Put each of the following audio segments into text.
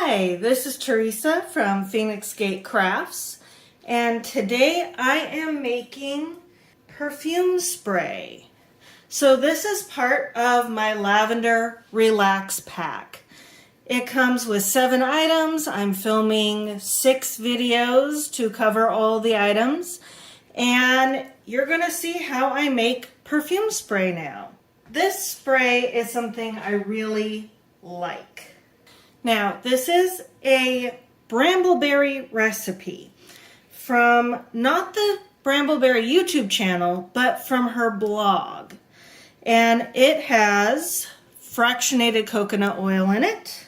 Hi, this is Teresa from Phoenix Gate Crafts, and today I am making perfume spray. So this is part of my Lavender Relax Pack. It comes with 7 items. I'm filming 6 videos to cover all the items, and you're going to see how I make perfume spray now. This spray is something I really like. Now, this is a brambleberry recipe from not the Brambleberry YouTube channel, but from her blog. And it has fractionated coconut oil in it,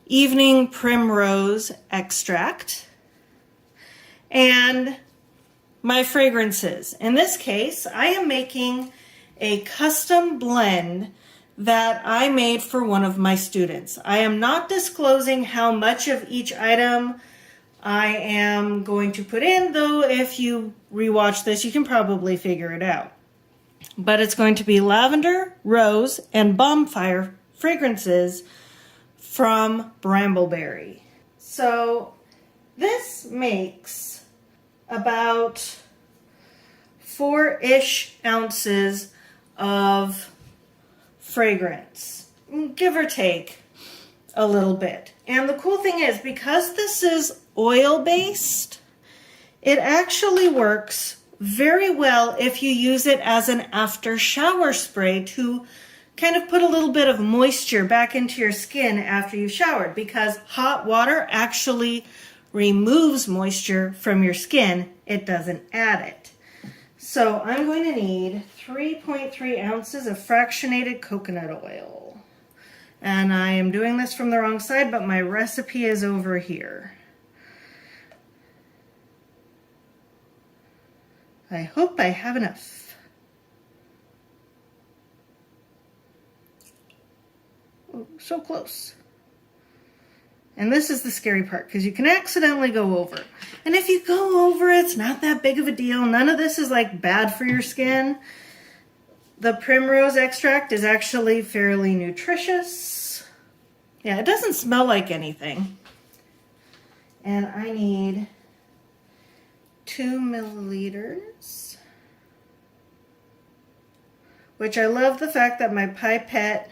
evening primrose extract, and my fragrances. In this case, I am making a custom blend that I made for one of my students. I am not disclosing how much of each item I am going to put in, though if you rewatch this, you can probably figure it out. But it's going to be lavender, rose, and bonfire fragrances from Brambleberry. So this makes about 4-ish ounces of fragrance, give or take a little bit. And the cool thing is, because this is oil-based, it actually works very well if you use it as an after shower spray to kind of put a little bit of moisture back into your skin after you've showered, because hot water actually removes moisture from your skin. It doesn't add it. So I'm going to need 3.3 ounces of fractionated coconut oil. And I am doing this from the wrong side, but my recipe is over here. I hope I have enough. Oh, so close. And this is the scary part, because you can accidentally go over. And if you go over, it's not that big of a deal. None of this is like bad for your skin. The primrose extract is actually fairly nutritious. Yeah, it doesn't smell like anything. And I need 2 milliliters. Which I love the fact that my pipette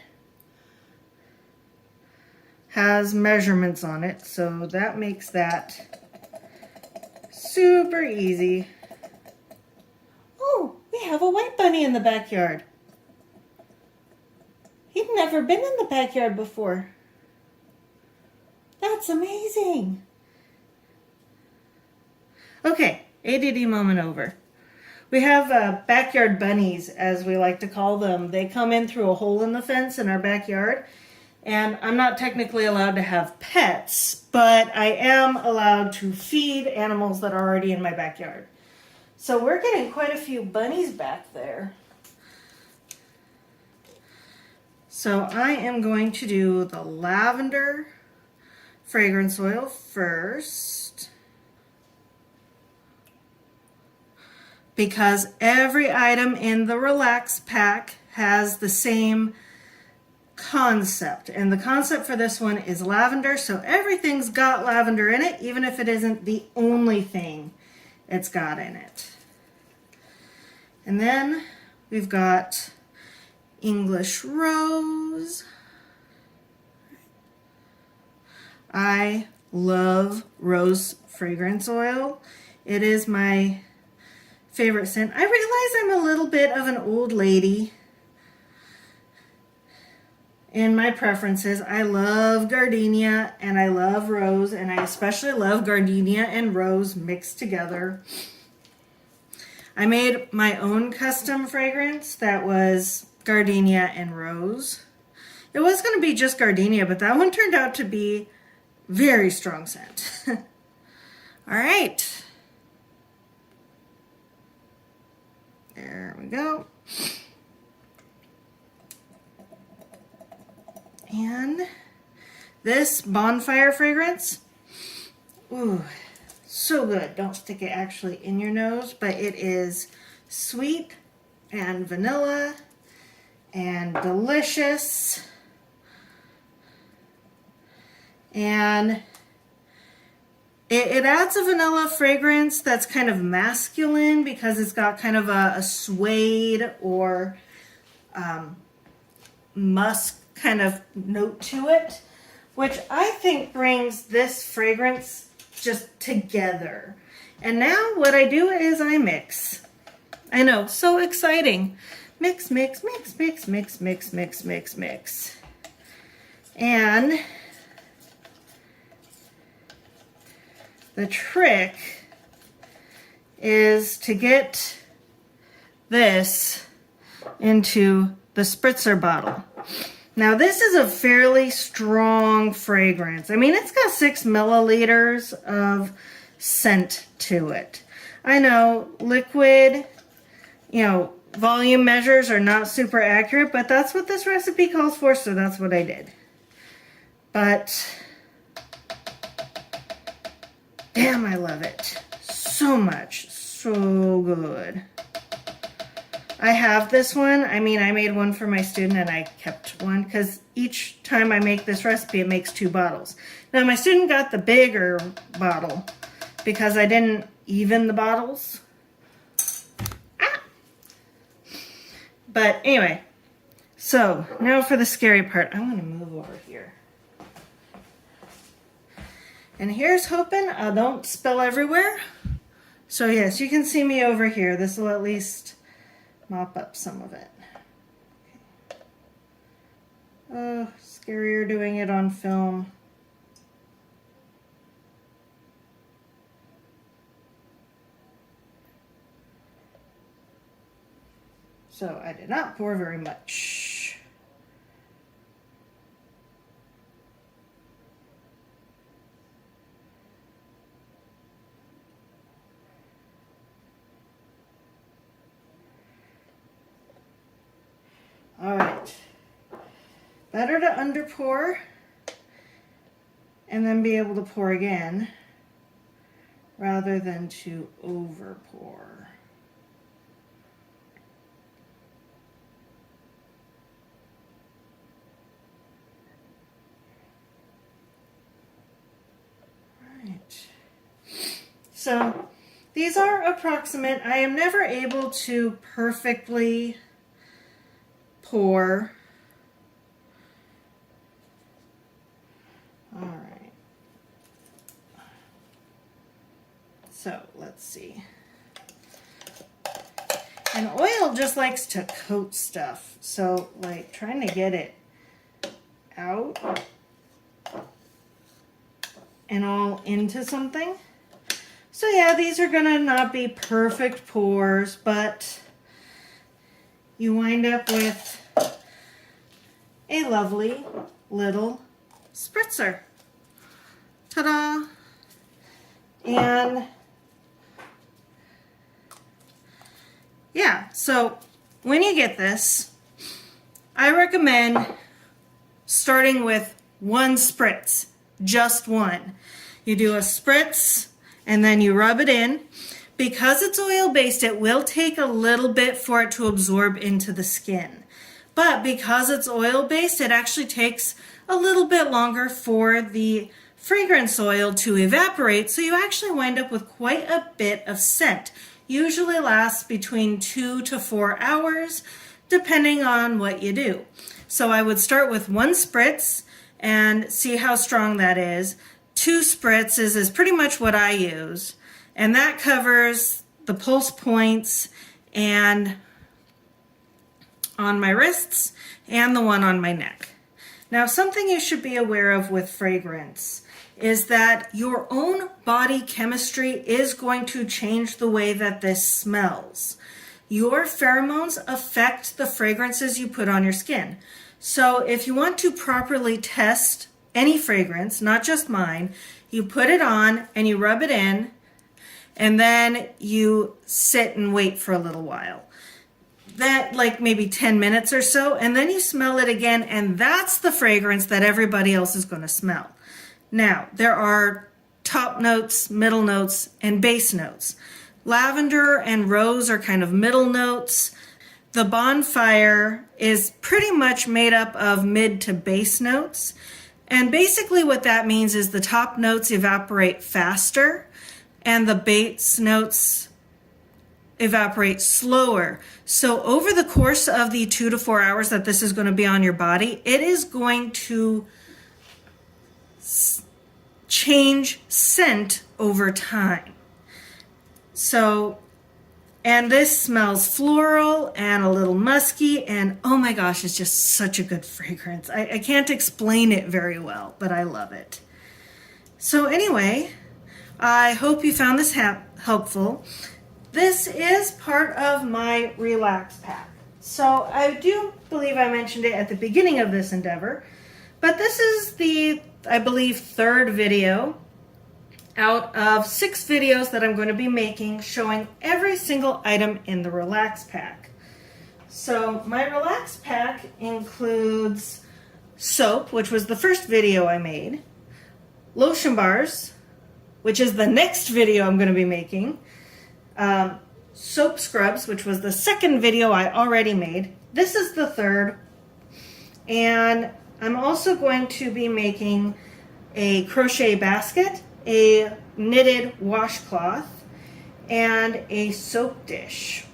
has measurements on it, so that makes that super easy. Oh, we have a white bunny in the backyard. He'd never been in the backyard before. That's amazing. Okay, ADD moment over. We have backyard bunnies, as we like to call them. They come in through a hole in the fence in our backyard. And I'm not technically allowed to have pets, but I am allowed to feed animals that are already in my backyard. So we're getting quite a few bunnies back there. So I am going to do the lavender fragrance oil first, because every item in the Relax Pack has the same concept, and the concept for this one is lavender, so everything's got lavender in it, even if it isn't the only thing it's got in it. And then we've got English rose. I love rose fragrance oil. It is my favorite scent. I realize I'm a little bit of an old lady in my preferences. I love gardenia and I love rose, and I especially love gardenia and rose mixed together. I made my own custom fragrance that was gardenia and rose. It was going to be just gardenia, but that one turned out to be very strong scent. All right. There we go. And this bonfire fragrance, ooh, so good. Don't stick it actually in your nose, but it is sweet and vanilla and delicious. And it adds a vanilla fragrance that's kind of masculine because it's got kind of a suede or musk kind of note to it, which I think brings this fragrance just together. And now what I do is I mix. I know, so exciting. Mix, mix, mix, mix, mix, mix, mix, mix, mix. And the trick is to get this into the spritzer bottle. Now this is a fairly strong fragrance. I mean, it's got 6 milliliters of scent to it. I know liquid, volume measures are not super accurate, but that's what this recipe calls for, so that's what I did. But damn, I love it so much. So good. I have this one. I mean, I made one for my student and I kept one because each time I make this recipe, it makes 2 bottles. Now, my student got the bigger bottle because I didn't even the bottles. But anyway, so now for the scary part. I'm going to move over here. And here's hoping I don't spill everywhere. So yes, you can see me over here. This will at least mop up some of it. Okay. Oh, scarier doing it on film. So I did not pour very much. All right. Better to underpour and then be able to pour again rather than to overpour. So these are approximate. I am never able to perfectly pour. All right. So let's see. And oil just likes to coat stuff. So like trying to get it out and all into something. So yeah, these are gonna not be perfect pours, but you wind up with a lovely little spritzer. Ta-da! And yeah, so when you get this, I recommend starting with 1 spritz, just 1. You do a spritz and then you rub it in. Because it's oil-based, it will take a little bit for it to absorb into the skin. But because it's oil-based, it actually takes a little bit longer for the fragrance oil to evaporate, so you actually wind up with quite a bit of scent. Usually lasts between 2 to 4 hours, depending on what you do. So I would start with 1 spritz and see how strong that is. 2 spritzes is pretty much what I use. And that covers the pulse points and on my wrists and the one on my neck. Now, something you should be aware of with fragrance is that your own body chemistry is going to change the way that this smells. Your pheromones affect the fragrances you put on your skin. So if you want to properly test any fragrance, not just mine, you put it on and you rub it in, and then you sit and wait for a little while. That like maybe 10 minutes or so, and then you smell it again, and that's the fragrance that everybody else is going to smell. Now, there are top notes, middle notes, and base notes. Lavender and rose are kind of middle notes. The bonfire is pretty much made up of mid to base notes. And basically what that means is the top notes evaporate faster and the base notes evaporate slower. So over the course of the 2 to 4 hours that this is going to be on your body, it is going to change scent over time. So, and this smells floral and a little musky, and oh my gosh, it's just such a good fragrance. I can't explain it very well, but I love it. So anyway, I hope you found this helpful. This is part of my Relax Pack. So I do believe I mentioned it at the beginning of this endeavor, but this is the, I believe, third video out of 6 videos that I'm going to be making showing every single item in the Relax Pack. So my Relax Pack includes soap, which was the first video I made, lotion bars, which is the next video I'm going to be making, soap scrubs, which was the second video I already made. This is the third. And I'm also going to be making a crochet basket, a knitted washcloth, and a soap dish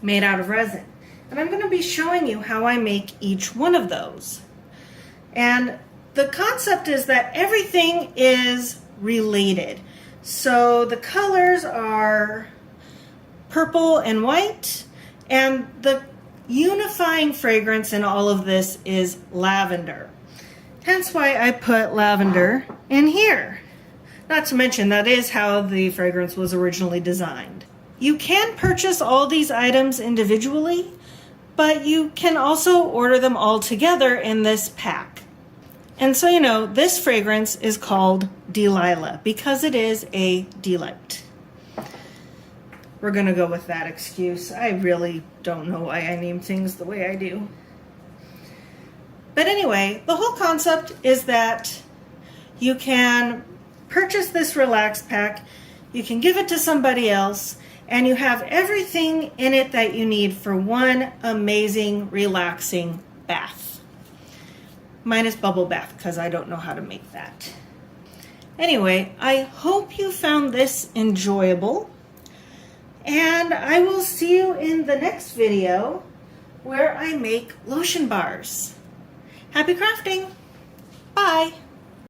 made out of resin. And I'm going to be showing you how I make each one of those. And the concept is that everything is related. So the colors are purple and white, and the unifying fragrance in all of this is lavender. Hence why I put lavender in here. Not to mention that is how the fragrance was originally designed. You can purchase all these items individually, but you can also order them all together in this pack. And so you know, this fragrance is called Delilah because it is a delight. We're gonna go with that excuse. I really don't know why I name things the way I do. But anyway, the whole concept is that you can purchase this Relax Pack, you can give it to somebody else, and you have everything in it that you need for one amazing, relaxing bath. Minus bubble bath, because I don't know how to make that. Anyway, I hope you found this enjoyable, and I will see you in the next video where I make lotion bars. Happy crafting! Bye!